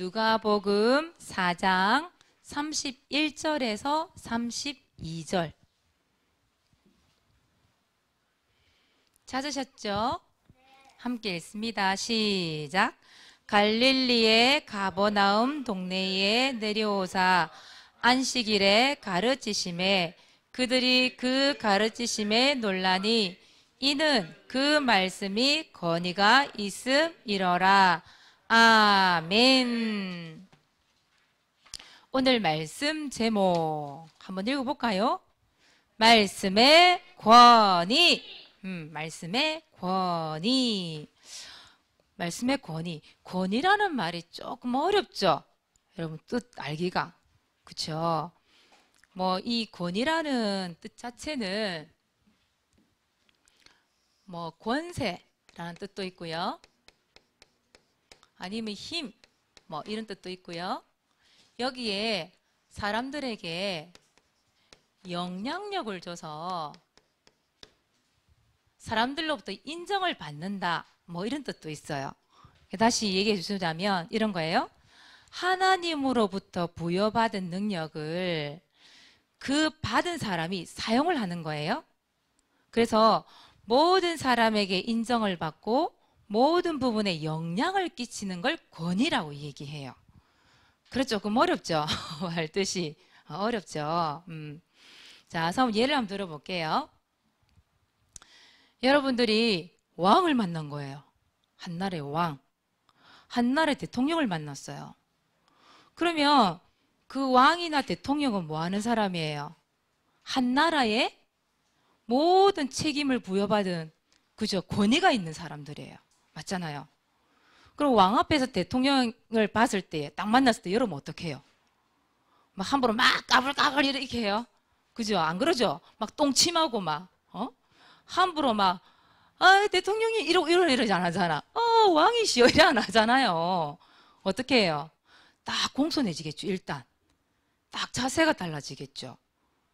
누가복음 4장 31절에서 32절. 찾으셨죠? 함께 읽습니다. 시작. 갈릴리의 가버나움 동네에 내려오사 안식일에 가르치심에 그들이 그 가르치심에 놀라니 이는 그 말씀이 권위가 있음이러라. 아멘. 오늘 말씀 제목 한번 읽어볼까요? 말씀의 권위. 말씀의 권위. 말씀의 권위. 권위라는 말이 조금 어렵죠? 여러분 뜻 알기가. 그쵸? 뭐 이 권위라는 뜻 자체는 뭐 권세라는 뜻도 있고요. 아니면 힘, 뭐 이런 뜻도 있고요. 여기에 사람들에게 영향력을 줘서 사람들로부터 인정을 받는다, 뭐 이런 뜻도 있어요. 다시 얘기해 주자면 이런 거예요. 하나님으로부터 부여받은 능력을 그 받은 사람이 사용을 하는 거예요. 그래서 모든 사람에게 인정을 받고 모든 부분에 영향을 끼치는 걸 권위라고 얘기해요. 그래서 조금 어렵죠? 할 뜻이 어렵죠. 자, 그럼 예를 한번 들어볼게요. 여러분들이 왕을 만난 거예요. 한나라의 왕, 한나라의 대통령을 만났어요. 그러면 그 왕이나 대통령은 뭐 하는 사람이에요? 한나라의 모든 책임을 부여받은 그저 권위가 있는 사람들이에요. 맞잖아요. 그럼 왕 앞에서 대통령을 봤을 때, 딱 만났을 때 여러분 어떻게 해요? 막 함부로 막 까불까불 이렇게 해요? 그죠? 안 그러죠? 막 똥침하고 막, 함부로 막, 대통령이 이러지 안 하잖아. 왕이시여, 이래 안 하잖아요. 어떻게 해요? 딱 공손해지겠죠, 일단. 딱 자세가 달라지겠죠.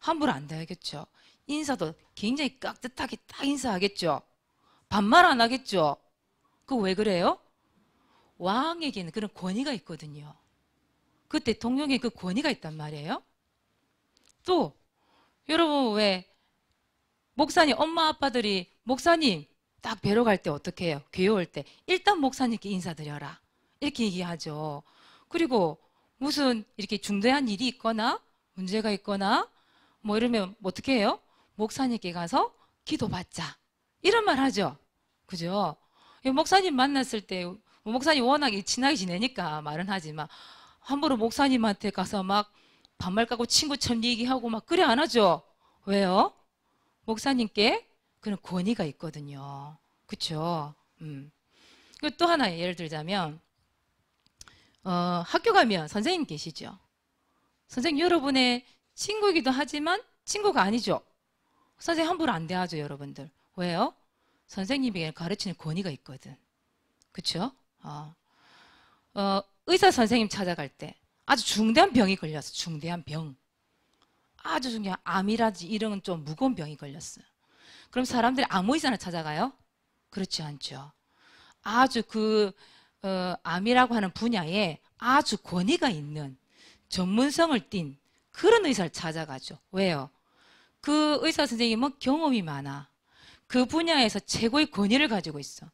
함부로 안 대하겠죠. 인사도 굉장히 깍듯하게 딱 인사하겠죠. 반말 안 하겠죠. 그거 왜 그래요? 왕에게는 그런 권위가 있거든요. 그 대통령에 그 권위가 있단 말이에요. 또 여러분 왜 목사님, 엄마 아빠들이 목사님 딱 뵈러 갈 때 어떻게 해요? 교회 올 때 일단 목사님께 인사드려라 이렇게 얘기하죠. 그리고 무슨 이렇게 중대한 일이 있거나 문제가 있거나 뭐 이러면 어떻게 해요? 목사님께 가서 기도받자 이런 말 하죠. 그죠? 목사님 만났을 때 목사님 워낙 친하게 지내니까 말은 하지만 함부로 목사님한테 가서 막 반말 까고 친구처럼 얘기하고 막 그래 안 하죠. 왜요? 목사님께 그런 권위가 있거든요. 그렇죠? 또 하나 예를 들자면 학교 가면 선생님 계시죠. 선생님 여러분의 친구이기도 하지만 친구가 아니죠. 선생님 함부로 안 대하죠, 여러분들. 왜요? 선생님에게 가르치는 권위가 있거든. 그쵸? 의사 선생님 찾아갈 때 아주 중대한 병이 걸렸어. 중대한 병. 아주 중요한 암이라든지 이런 좀 무거운 병이 걸렸어요. 그럼 사람들이 아무 의사나 찾아가요? 그렇지 않죠. 아주 암이라고 하는 분야에 아주 권위가 있는 전문성을 띈 그런 의사를 찾아가죠. 왜요? 그 의사 선생님은 경험이 많아. 그 분야에서 최고의 권위를 가지고 있어.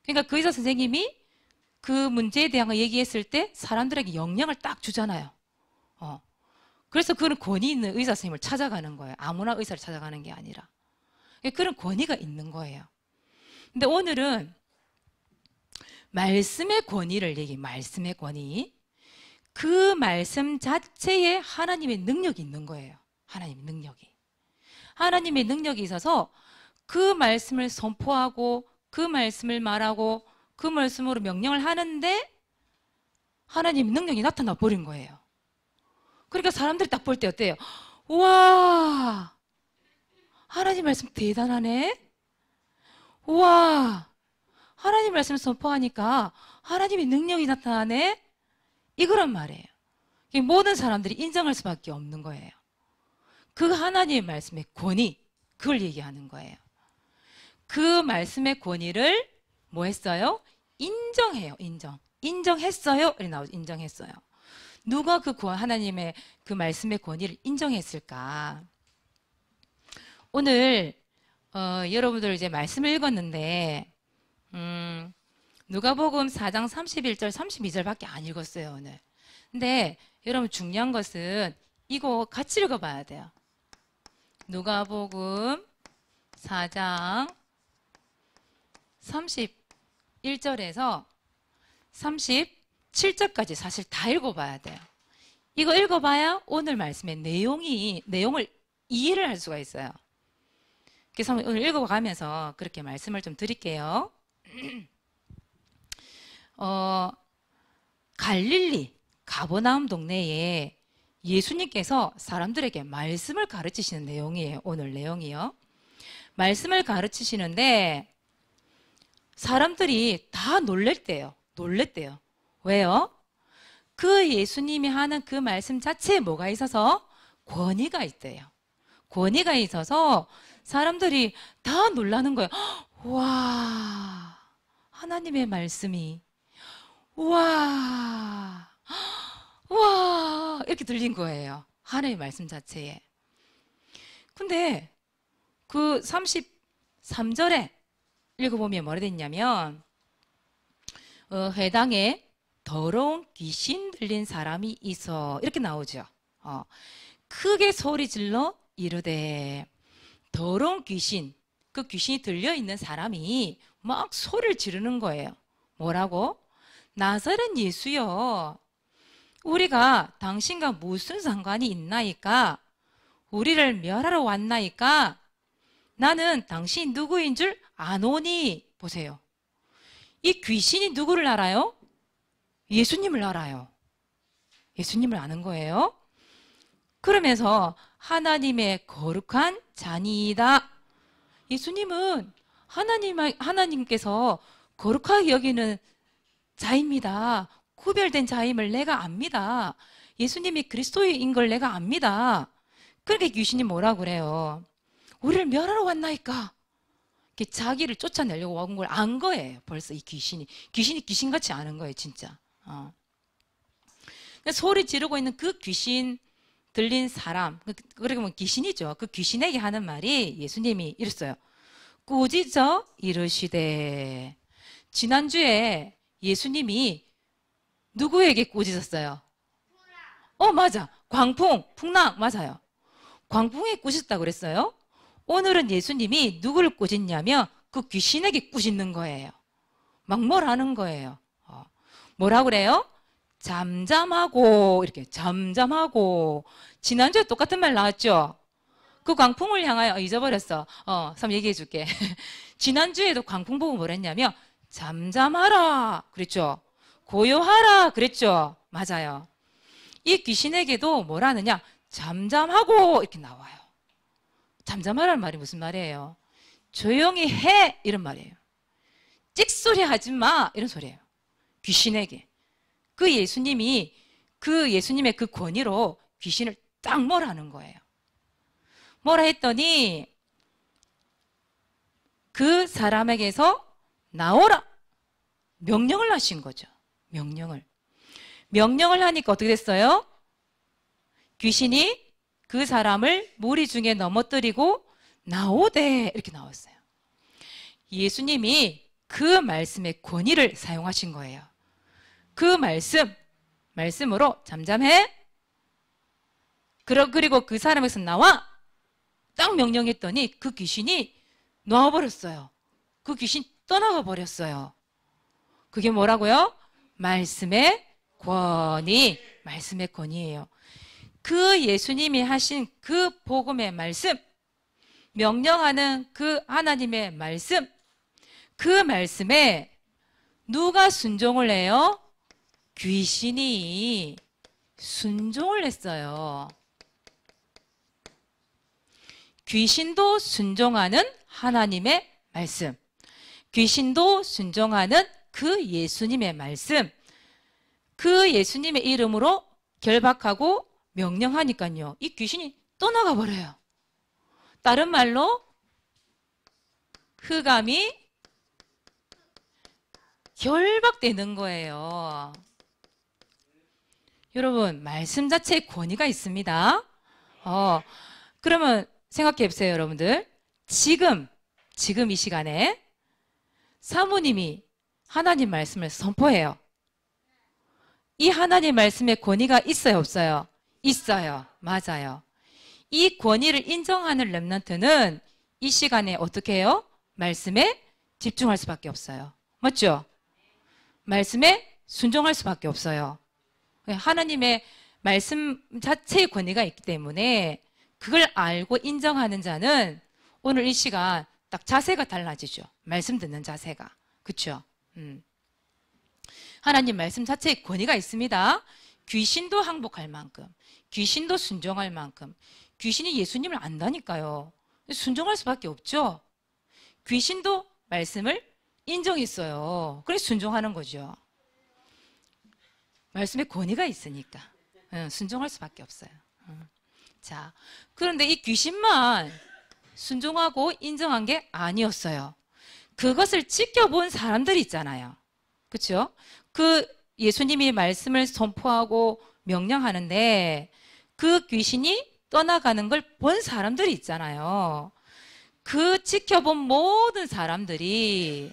그러니까 그 의사 선생님이 그 문제에 대한 거 얘기했을 때 사람들에게 영향을 딱 주잖아요. 그래서 그런 권위 있는 의사 선생님을 찾아가는 거예요. 아무나 의사를 찾아가는 게 아니라. 그런 권위가 있는 거예요. 근데 오늘은 말씀의 권위를 말씀의 권위. 그 말씀 자체에 하나님의 능력이 있는 거예요. 하나님의 능력이. 하나님의 능력이 있어서 그 말씀을 선포하고 그 말씀을 말하고 그 말씀으로 명령을 하는데 하나님의 능력이 나타나 버린 거예요. 그러니까 사람들이 딱 볼 때 어때요? 우와, 하나님 말씀 대단하네. 우와, 하나님 말씀을 선포하니까 하나님의 능력이 나타나네. 이거란 말이에요. 모든 사람들이 인정할 수밖에 없는 거예요. 그 하나님의 말씀의 권위, 그걸 얘기하는 거예요. 그 말씀의 권위를 뭐 했어요? 인정해요. 인정했어요? 이렇게 나오죠. 인정했어요. 누가 하나님의 그 말씀의 권위를 인정했을까? 오늘 여러분들 이제 말씀을 읽었는데 누가복음 4장 31절 32절밖에 안 읽었어요 오늘. 근데 여러분 중요한 것은 이거 같이 읽어봐야 돼요. 누가복음 4장 31절에서 37절까지 사실 다 읽어봐야 돼요. 이거 읽어봐야 오늘 말씀의 내용을 이해를 할 수가 있어요. 그래서 오늘 읽어가면서 그렇게 말씀을 좀 드릴게요. 갈릴리 가버나움 동네에 예수님께서 사람들에게 말씀을 가르치시는 내용이에요. 오늘 내용이요. 말씀을 가르치시는데 사람들이 다 놀랬대요. 왜요? 그 예수님이 하는 그 말씀 자체에 뭐가 있어서? 권위가 있대요. 권위가 있어서 사람들이 다 놀라는 거예요. 와, 하나님의 말씀이 와 이렇게 들린 거예요. 하나님의 말씀 자체에. 근데 그 33절에 읽어보면 뭐라 됐냐면 회당에 더러운 귀신 들린 사람이 있어 이렇게 나오죠. 크게 소리 질러 이르되 더러운 귀신, 그 귀신이 들려있는 사람이 막 소리를 지르는 거예요. 뭐라고? 나사렛 예수여, 우리가 당신과 무슨 상관이 있나이까? 우리를 멸하러 왔나이까? 나는 당신이 누구인 줄 아노니. 보세요. 이 귀신이 누구를 알아요? 예수님을 알아요. 예수님을 아는 거예요. 그러면서 하나님의 거룩한 자니이다. 예수님은 하나님께서 거룩하게 여기는 자입니다. 구별된 자임을 내가 압니다. 예수님이 그리스도인 걸 내가 압니다. 그렇게 귀신이 뭐라 그래요? 우리를 멸하러 왔나이까? 자기를 쫓아내려고 온 걸 안 거예요. 벌써 이 귀신이 귀신같이 아는 거예요, 진짜. 소리 지르고 있는 그 귀신 들린 사람, 그러면 귀신이죠. 그 귀신에게 하는 말이 예수님이 이랬어요. 꾸짖어 이르시되. 지난주에 예수님이 누구에게 꾸짖었어요? 맞아. 광풍, 풍랑, 맞아요. 광풍에 꾸짖었다고 그랬어요. 오늘은 예수님이 누구를 꾸짖냐면 그 귀신에게 꾸짖는 거예요. 막 뭘 하는 거예요. 뭐라 그래요? 잠잠하고, 이렇게 잠잠하고. 지난주에 똑같은 말 나왔죠? 그 광풍을 향하여 잊어버렸어. 한번 얘기해 줄게. 지난주에도 광풍 보고 뭐랬냐면 잠잠하라 그랬죠. 고요하라 그랬죠. 맞아요. 이 귀신에게도 뭐라느냐? 잠잠하고 이렇게 나와요. 잠잠하라는 말이 무슨 말이에요? 조용히 해 이런 말이에요. 찍소리 하지 마 이런 소리예요. 귀신에게. 그 예수님의 그 권위로 귀신을 딱 뭐라 하는 거예요. 뭐라 했더니 그 사람에게서 나오라 명령을 하신 거죠. 명령을 하니까 어떻게 됐어요? 귀신이 그 사람을 무리 중에 넘어뜨리고 나오되 이렇게 나왔어요. 예수님이 그 말씀의 권위를 사용하신 거예요. 그 말씀으로 잠잠해. 그리고 그 사람에서 나와. 딱 명령했더니 그 귀신이 놔버렸어요. 그 귀신 떠나가 버렸어요. 그게 뭐라고요? 말씀의 권위예요. 그 예수님이 하신 그 복음의 말씀, 명령하는 그 하나님의 말씀, 그 말씀에 누가 순종을 해요? 귀신이 순종을 했어요. 귀신도 순종하는 하나님의 말씀, 귀신도 순종하는 그 예수님의 말씀, 그 예수님의 이름으로 결박하고 명령하니까요. 이 귀신이 떠나가 버려요. 다른 말로 흑암이 결박되는 거예요. 여러분, 말씀 자체에 권위가 있습니다. 그러면 생각해 보세요, 여러분들. 지금 이 시간에 사모님이 하나님 말씀을 선포해요. 이 하나님 말씀에 권위가 있어요, 없어요? 있어요. 맞아요. 이 권위를 인정하는 렘넌트는 이 시간에 어떻게 해요? 말씀에 집중할 수밖에 없어요. 맞죠? 말씀에 순종할 수밖에 없어요. 하나님의 말씀 자체의 권위가 있기 때문에 그걸 알고 인정하는 자는 오늘 이 시간 딱 자세가 달라지죠. 말씀 듣는 자세가. 그렇죠? 하나님 말씀 자체의 권위가 있습니다. 귀신도 항복할 만큼, 귀신도 순종할 만큼. 귀신이 예수님을 안다니까요. 순종할 수밖에 없죠. 귀신도 말씀을 인정했어요. 그래서 순종하는 거죠. 말씀에 권위가 있으니까 순종할 수밖에 없어요. 자, 그런데 이 귀신만 순종하고 인정한 게 아니었어요. 그것을 지켜본 사람들이 있잖아요. 그렇죠? 그 예수님이 말씀을 선포하고 명령하는데 그 귀신이 떠나가는 걸 본 사람들이 있잖아요. 그 지켜본 모든 사람들이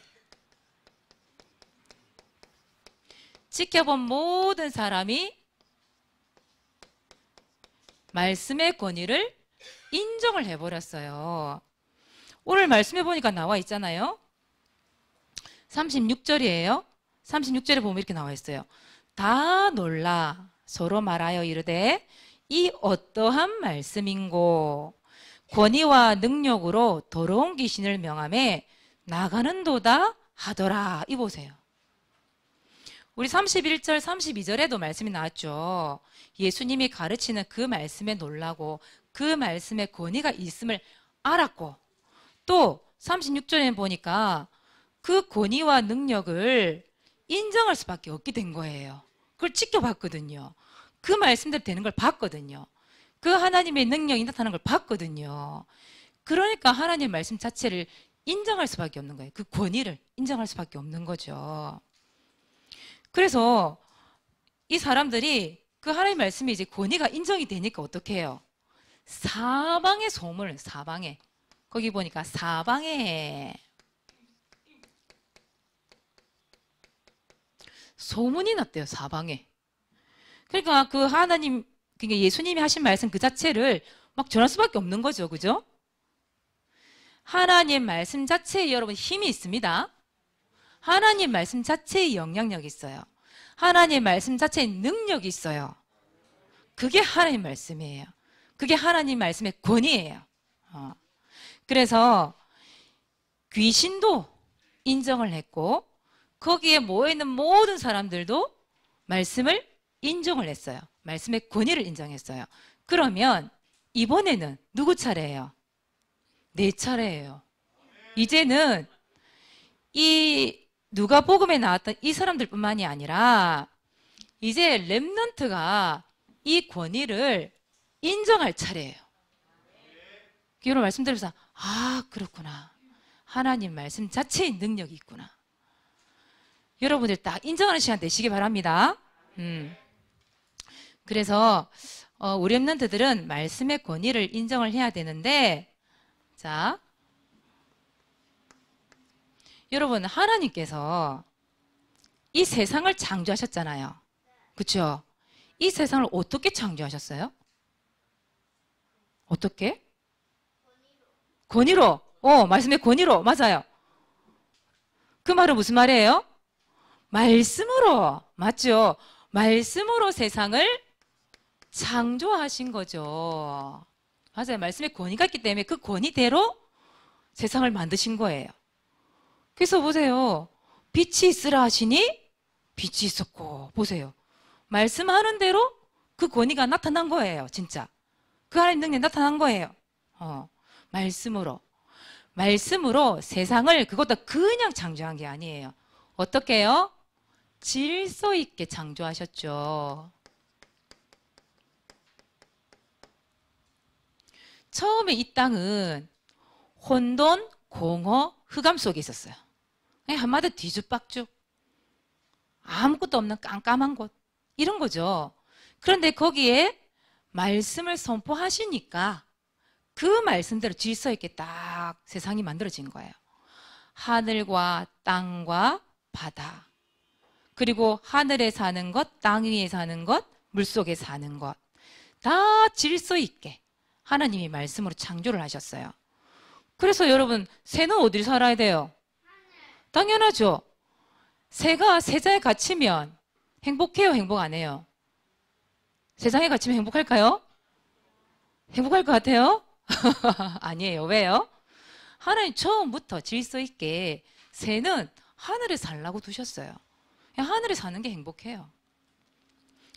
지켜본 모든 사람이 말씀의 권위를 인정을 해버렸어요. 오늘 말씀해 보니까 나와 있잖아요. 36절이에요. 36절에 보면 이렇게 나와 있어요. 다 놀라 서로 말하여 이르되 이 어떠한 말씀인고 권위와 능력으로 더러운 귀신을 명함에 나가는도다 하더라. 이 보세요. 우리 31절, 32절에도 말씀이 나왔죠. 예수님이 가르치는 그 말씀에 놀라고 그 말씀에 권위가 있음을 알았고 또 36절에 보니까 그 권위와 능력을 인정할 수밖에 없게 된 거예요. 그걸 지켜봤거든요. 그 말씀대로 되는 걸 봤거든요. 그 하나님의 능력이 나타나는 걸 봤거든요. 그러니까 하나님의 말씀 자체를 인정할 수밖에 없는 거예요. 그 권위를 인정할 수밖에 없는 거죠. 그래서 이 사람들이 그 하나님의 말씀이 이제 권위가 인정이 되니까 어떻게 해요? 사방에 소문을, 사방에. 거기 보니까 사방에 소문이 났대요, 사방에. 그러니까 그 하나님, 그러니까 예수님이 하신 말씀 그 자체를 막 전할 수밖에 없는 거죠. 그죠? 하나님 말씀 자체에 여러분 힘이 있습니다. 하나님 말씀 자체에 영향력이 있어요. 하나님 말씀 자체에 능력이 있어요. 그게 하나님 말씀이에요. 그게 하나님 말씀의 권위예요. 그래서 귀신도 인정을 했고 거기에 모여있는 모든 사람들도 말씀을 인정을 했어요. 말씀의 권위를 인정했어요. 그러면 이번에는 누구 차례예요? 내 차례예요. 이제는 이 누가복음에 나왔던 이 사람들뿐만이 아니라 이제 렘넌트가 이 권위를 인정할 차례예요. 여러분 말씀드려서 아 그렇구나. 하나님 말씀 자체의 능력이 있구나. 여러분들 딱 인정하는 시간 되시기 바랍니다. 그래서 우리 렘넌트들은 말씀의 권위를 인정을 해야 되는데 자 여러분 하나님께서 이 세상을 창조하셨잖아요. 그렇죠? 이 세상을 어떻게 창조하셨어요? 어떻게? 권위로. 말씀의 권위로. 맞아요. 그 말은 무슨 말이에요? 말씀으로. 맞죠? 말씀으로 세상을 창조하신 거죠. 맞아요. 말씀의 권위가 있기 때문에 그 권위대로 세상을 만드신 거예요. 그래서 보세요. 빛이 있으라 하시니 빛이 있었고 보세요. 말씀하는 대로 그 권위가 나타난 거예요. 진짜. 그 하나님 능력이 나타난 거예요. 말씀으로. 말씀으로 세상을 그것도 그냥 창조한 게 아니에요. 어떻게 해요? 질서 있게 창조하셨죠. 처음에 이 땅은 혼돈, 공허, 흑암 속에 있었어요. 한마디 뒤죽박죽. 아무것도 없는 깜깜한 곳. 이런 거죠. 그런데 거기에 말씀을 선포하시니까 그 말씀대로 질서 있게 딱 세상이 만들어진 거예요. 하늘과 땅과 바다. 그리고 하늘에 사는 것, 땅 위에 사는 것, 물속에 사는 것. 다 질서 있게 하나님이 말씀으로 창조를 하셨어요. 그래서 여러분, 새는 어디를 살아야 돼요? 당연하죠. 새가 세자에 갇히면 행복해요, 행복 안 해요? 세상에 갇히면 행복할까요? 행복할 것 같아요? 아니에요. 왜요? 하나님 처음부터 질서 있게 새는 하늘에 살라고 두셨어요. 하늘에 사는 게 행복해요.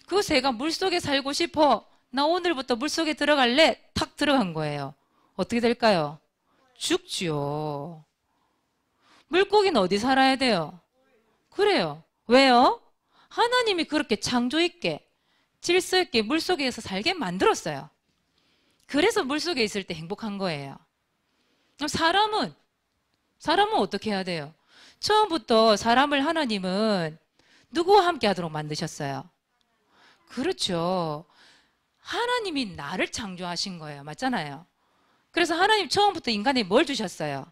그 새가 물속에 살고 싶어. 나 오늘부터 물속에 들어갈래. 탁 들어간 거예요. 어떻게 될까요? 죽지요. 물고기는 어디 살아야 돼요? 그래요. 왜요? 하나님이 그렇게 창조 있게 질서 있게 물속에서 살게 만들었어요. 그래서 물속에 있을 때 행복한 거예요. 그럼 사람은 어떻게 해야 돼요? 처음부터 사람을 하나님은 누구와 함께 하도록 만드셨어요? 그렇죠. 하나님이 나를 창조하신 거예요. 맞잖아요. 그래서 하나님 처음부터 인간에 뭘 주셨어요?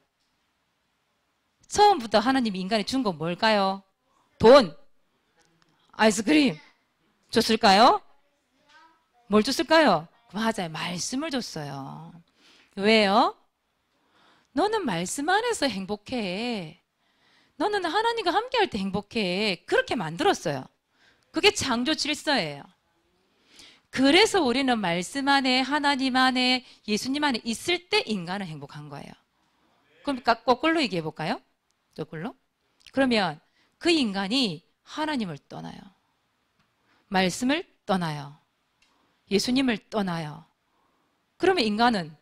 처음부터 하나님이 인간에 준 건 뭘까요? 돈, 아이스크림 줬을까요? 뭘 줬을까요? 맞아요. 말씀을 줬어요. 왜요? 너는 말씀 안에서 행복해. 너는 하나님과 함께 할 때 행복해. 그렇게 만들었어요. 그게 창조 질서예요. 그래서 우리는 말씀 안에, 하나님 안에, 예수님 안에 있을 때 인간은 행복한 거예요. 그럼 거꾸로 얘기해 볼까요? 거꾸로? 그러면 그 인간이 하나님을 떠나요. 말씀을 떠나요. 예수님을 떠나요. 그러면 인간은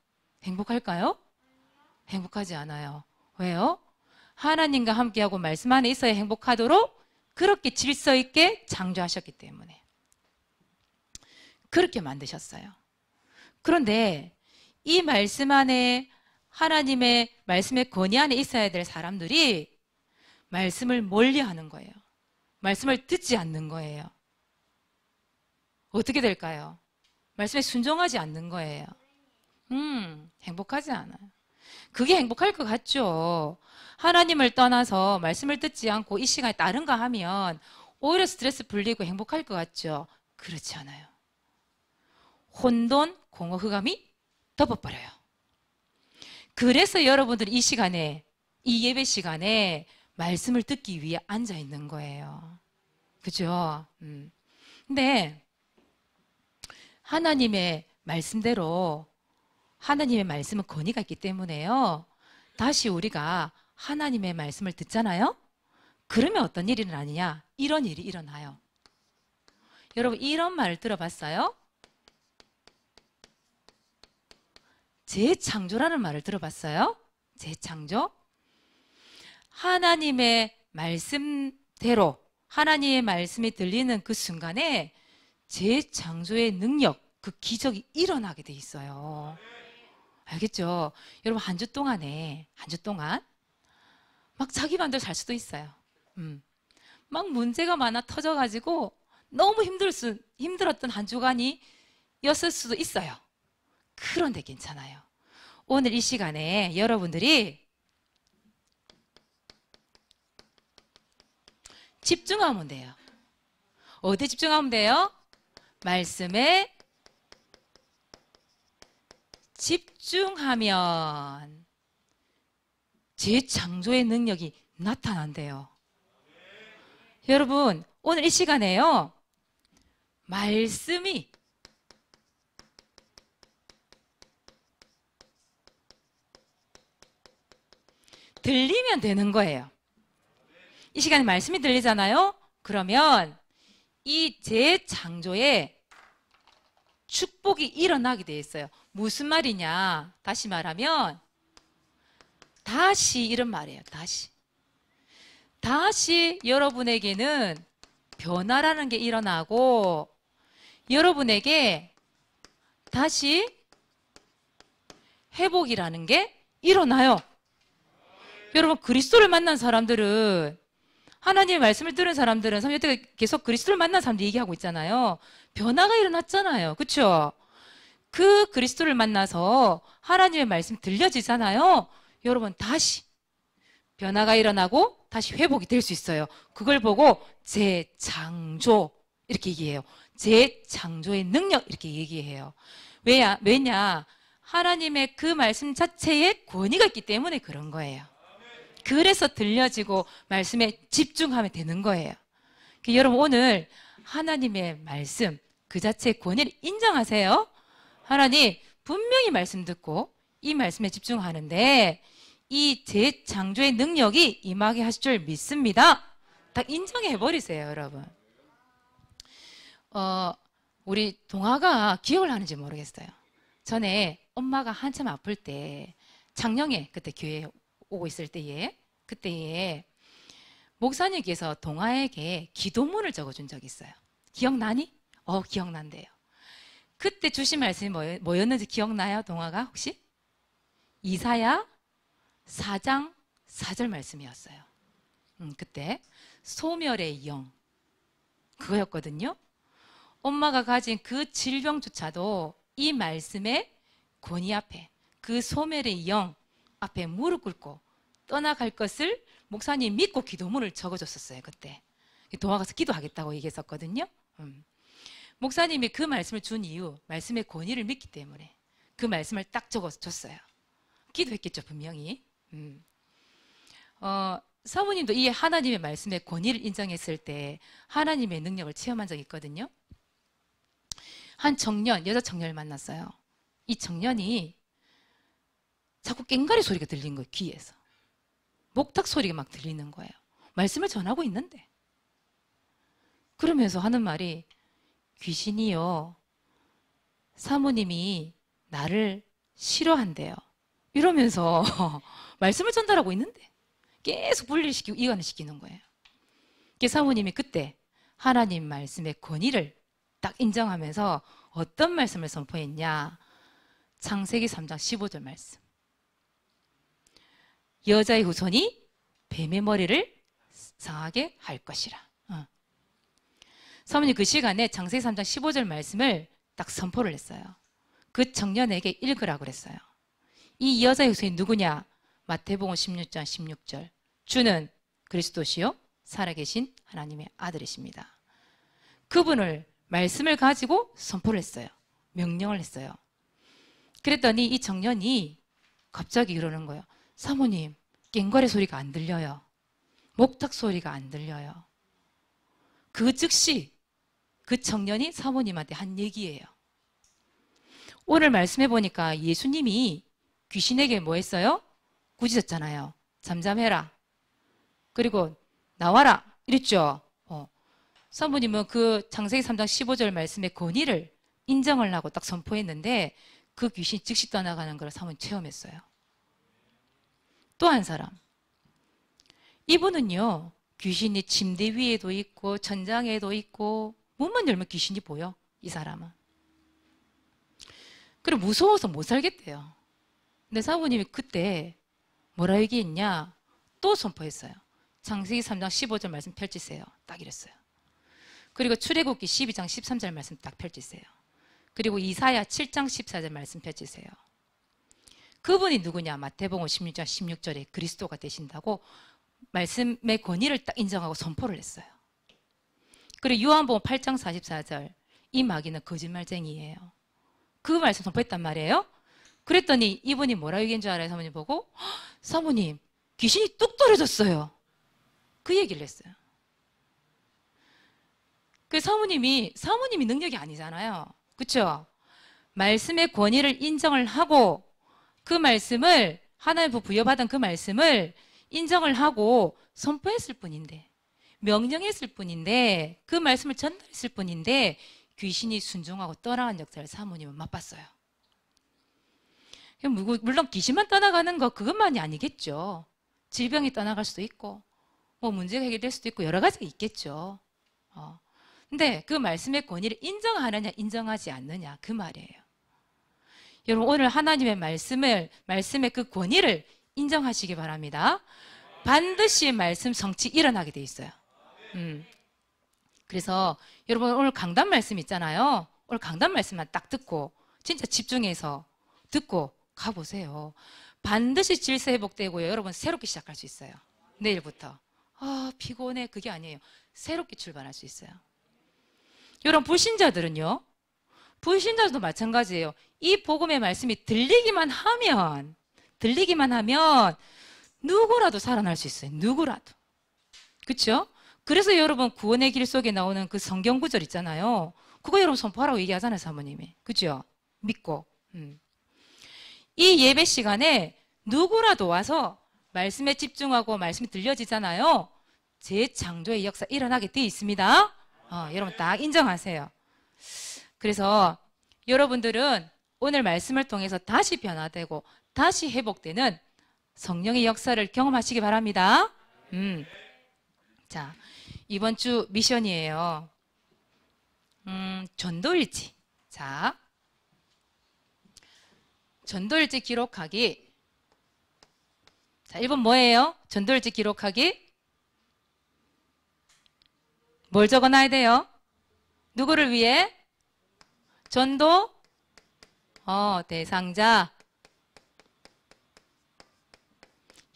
행복할까요? 행복하지 않아요. 왜요? 하나님과 함께하고 말씀 안에 있어야 행복하도록 그렇게 질서 있게 창조하셨기 때문에. 그렇게 만드셨어요. 그런데 이 말씀 안에 하나님의 말씀의 권위 안에 있어야 될 사람들이 말씀을 멀리하는 거예요. 말씀을 듣지 않는 거예요. 어떻게 될까요? 말씀에 순종하지 않는 거예요. 행복하지 않아요. 그게 행복할 것 같죠? 하나님을 떠나서 말씀을 듣지 않고 이 시간에 다른 거 하면 오히려 스트레스 풀리고 행복할 것 같죠? 그렇지 않아요. 혼돈, 공허, 흑암이 덮어버려요. 그래서 여러분들이 이 시간에, 이 예배 시간에 말씀을 듣기 위해 앉아 있는 거예요. 그죠? 근데 하나님의 말씀대로 하나님의 말씀은 권위가 있기 때문에요. 다시 우리가 하나님의 말씀을 듣잖아요. 그러면 어떤 일이 일어나느냐? 이런 일이 일어나요. 여러분 이런 말을 들어봤어요? 재창조라는 말을 들어봤어요? 재창조? 하나님의 말씀대로 하나님의 말씀이 들리는 그 순간에 재창조의 능력, 그 기적이 일어나게 돼 있어요. 알겠죠? 여러분 한 주 동안 막 자기 마음대로 살 수도 있어요. 막 문제가 많아 터져가지고 너무 힘들었던 한 주간이었을 수도 있어요. 그런데 괜찮아요. 오늘 이 시간에 여러분들이 집중하면 돼요. 어디에 집중하면 돼요? 말씀에 집중하면 재창조의 능력이 나타난대요. 여러분 오늘 이 시간에요. 말씀이 들리면 되는 거예요. 이 시간에 말씀이 들리잖아요. 그러면 이 재창조에 축복이 일어나게 돼 있어요. 무슨 말이냐? 다시 말하면 다시 이런 말이에요. 다시 여러분에게는 변화라는 게 일어나고 여러분에게 다시 회복이라는 게 일어나요. 여러분 그리스도를 만난 사람들은 하나님의 말씀을 들은 사람들은 여태 계속 그리스도를 만난 사람들 얘기하고 있잖아요. 변화가 일어났잖아요. 그렇죠? 그 그리스도를 만나서 하나님의 말씀 들려지잖아요. 여러분 다시 변화가 일어나고 다시 회복이 될 수 있어요. 그걸 보고 재창조 이렇게 얘기해요. 재창조의 능력 이렇게 얘기해요. 왜냐? 하나님의 그 말씀 자체에 권위가 있기 때문에 그런 거예요. 그래서 들려지고 말씀에 집중하면 되는 거예요. 여러분 오늘 하나님의 말씀 그 자체의 권위를 인정하세요. 하나님 분명히 말씀 듣고 이 말씀에 집중하는데 이 재창조의 능력이 임하게 하실 줄 믿습니다. 딱 인정해 버리세요, 여러분. 우리 동아가 기억을 하는지 모르겠어요. 전에 엄마가 한참 아플 때 작년에 그때 교회에 오고 있을 때에 그때에 목사님께서 동아에게 기도문을 적어준 적이 있어요. 기억나니? 기억난대요. 그때 주신 말씀이 뭐였는지 기억나요? 동아가 혹시? 이사야 4장 4절 말씀이었어요. 그때 소멸의 영 그거였거든요. 엄마가 가진 그 질병조차도 이 말씀의 권위 앞에 그 소멸의 영 앞에 무릎 꿇고 떠나갈 것을 목사님 믿고 기도문을 적어줬었어요. 그때 도와가서 기도하겠다고 얘기했었거든요. 목사님이 그 말씀을 준 이유 말씀의 권위를 믿기 때문에 그 말씀을 딱 적어줬어요. 기도했겠죠 분명히. 사모님도 이 하나님의 말씀의 권위를 인정했을 때 하나님의 능력을 체험한 적이 있거든요. 한 청년, 여자 청년을 만났어요. 이 청년이 자꾸 꽹과리 소리가 들리는 거예요. 귀에서. 목탁 소리가 막 들리는 거예요. 말씀을 전하고 있는데. 그러면서 하는 말이 귀신이요. 사모님이 나를 싫어한대요. 이러면서 말씀을 전달하고 있는데 계속 분리시키고 이관을 시키는 거예요. 사모님이 그때 하나님 말씀의 권위를 딱 인정하면서 어떤 말씀을 선포했냐. 창세기 3장 15절 말씀. 여자의 후손이 뱀의 머리를 상하게 할 것이라. 사모님 그 시간에 창세기 3장 15절 말씀을 딱 선포를 했어요. 그 청년에게 읽으라고 그랬어요. 이 여자의 후손이 누구냐? 마태복음 16장 16절. 주는 그리스도시요 살아계신 하나님의 아들이십니다. 그분을 말씀을 가지고 선포를 했어요. 명령을 했어요. 그랬더니 이 청년이 갑자기 이러는 거예요. 사모님, 꽹과리 소리가 안 들려요. 목탁 소리가 안 들려요. 그 즉시 그 청년이 사모님한테 한 얘기예요. 오늘 말씀해 보니까 예수님이 귀신에게 뭐 했어요? 꾸짖었잖아요. 잠잠해라. 그리고 나와라. 이랬죠. 사모님은 그 창세기 3장 15절 말씀의 권위를 인정을 하고 딱 선포했는데 그 귀신이 즉시 떠나가는 걸 사모님 체험했어요. 또 한 사람. 이분은요. 귀신이 침대 위에도 있고 천장에도 있고 문만 열면 귀신이 보여. 이 사람은. 그리고 무서워서 못 살겠대요. 근데 사모님이 그때 뭐라 얘기했냐? 또 선포했어요. 창세기 3장 15절 말씀 펼치세요. 딱 이랬어요. 그리고 출애굽기 12장 13절 말씀 딱 펼치세요. 그리고 이사야 7장 14절 말씀 펼치세요. 그분이 누구냐? 마태복음 16장 16절에 그리스도가 되신다고 말씀의 권위를 딱 인정하고 선포를 했어요. 그리고 요한복음 8장 44절 이 마귀는 거짓말쟁이에요. 그 말씀 선포했단 말이에요. 그랬더니 이분이 뭐라 얘기한 줄 알아요? 사모님 보고 사모님 귀신이 뚝 떨어졌어요. 그 얘기를 했어요. 그 사모님이 능력이 아니잖아요. 그렇죠? 말씀의 권위를 인정을 하고 그 말씀을 하나님 부여받은 그 말씀을 인정을 하고 선포했을 뿐인데 명령했을 뿐인데 그 말씀을 전달했을 뿐인데 귀신이 순종하고 떠나간 역사를 사모님은 맛봤어요. 물론 귀신만 떠나가는 거 그것만이 아니겠죠. 질병이 떠나갈 수도 있고 뭐 문제가 해결될 수도 있고 여러 가지가 있겠죠. 근데 그 말씀의 권위를 인정하느냐 인정하지 않느냐 그 말이에요. 여러분 오늘 하나님의 말씀의 그 권위를 인정하시기 바랍니다. 반드시 말씀 성취 일어나게 돼 있어요. 그래서 여러분 오늘 강단 말씀 있잖아요. 오늘 강단 말씀만 딱 듣고 진짜 집중해서 듣고 가보세요. 반드시 질서 회복되고요. 여러분 새롭게 시작할 수 있어요. 내일부터. 아, 피곤해. 그게 아니에요. 새롭게 출발할 수 있어요. 여러분 불신자들은요. 불신자들도 마찬가지예요. 이 복음의 말씀이 들리기만 하면 누구라도 살아날 수 있어요. 누구라도. 그렇죠? 그래서 여러분 구원의 길 속에 나오는 그 성경 구절 있잖아요. 그거 여러분 선포하라고 얘기하잖아요. 사모님이. 그죠? 믿고. 이 예배 시간에 누구라도 와서 말씀에 집중하고 말씀이 들려지잖아요. 재창조의 역사 일어나게 돼 있습니다. 여러분 딱 인정하세요. 그래서 여러분들은 오늘 말씀을 통해서 다시 변화되고 다시 회복되는 성령의 역사를 경험하시기 바랍니다. 자, 이번 주 미션이에요. 전도일지. 자, 전도일지 기록하기. 자, 1번 뭐예요? 전도일지 기록하기. 뭘 적어놔야 돼요? 누구를 위해? 전도 대상자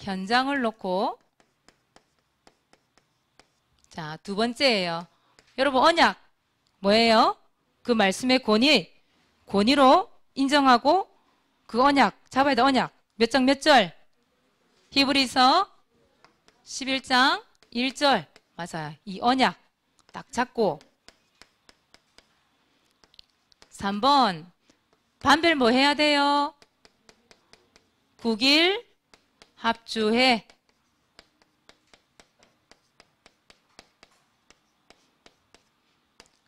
현장을 놓고. 자, 두 번째예요. 여러분 언약 뭐예요? 그 말씀의 권위로 인정하고 그 언약 잡아야 돼. 언약 몇 장 몇 절? 히브리서 11장 1절. 맞아요. 이 언약 딱 잡고. 3번 반별 뭐 해야 돼요? 9일 합주해.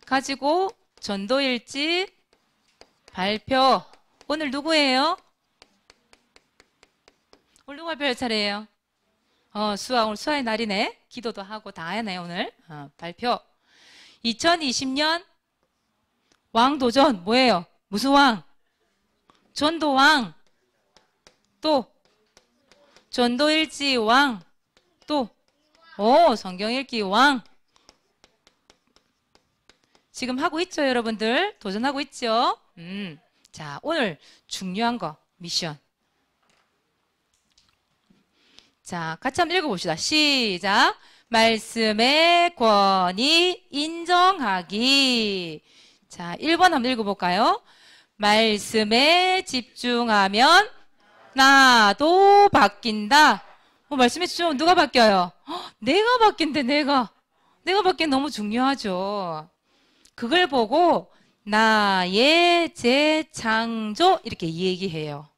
가지고 전도일지 발표. 오늘 누구예요? 오늘 누가 별 차례예요? 수아, 오늘 수아의 날이네. 기도도 하고 다 하네 오늘. 발표. 2020년 왕도전 뭐예요? 무슨 왕? 전도왕. 또 전도일지 왕. 또 성경읽기 왕. 지금 하고 있죠, 여러분들? 도전하고 있죠? 자, 오늘 중요한 거 미션. 자, 같이 한번 읽어봅시다. 시작. 말씀의 권위 인정하기. 자, 1번 한번 읽어볼까요? 말씀에 집중하면 나도 바뀐다. 말씀에 집중하면 누가 바뀌어요? 내가 바뀐대, 내가 바뀌는 너무 중요하죠. 그걸 보고 나의 재창조 이렇게 얘기해요.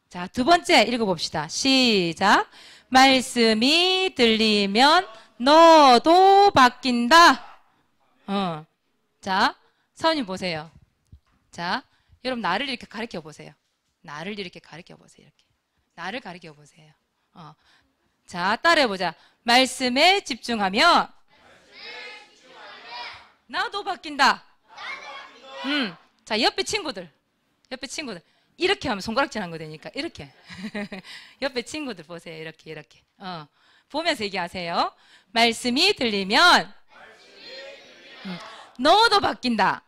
자, 두 번째 읽어봅시다. 시작. 말씀이 들리면 너도 바뀐다. 자, 사원님 보세요. 자, 여러분 나를 이렇게 가리켜 보세요. 나를 이렇게 가리켜 보세요. 이렇게. 나를 가리켜 보세요. 자, 따라해보자. 말씀에 집중하면 나도 바뀐다. 자, 옆에 친구들 이렇게 하면 손가락질 한 거 되니까 이렇게 옆에 친구들 보세요. 이렇게 보면서 얘기하세요. 말씀이 들리면 너도 바뀐다.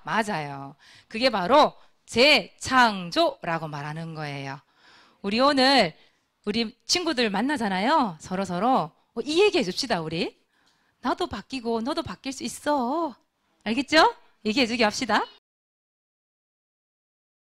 맞아요. 그게 바로 재창조라고 말하는 거예요. 우리 오늘 우리 친구들 만나잖아요. 서로 이 얘기해 줍시다. 우리 나도 바뀌고 너도 바뀔 수 있어. 알겠죠? 얘기해 주게 합시다.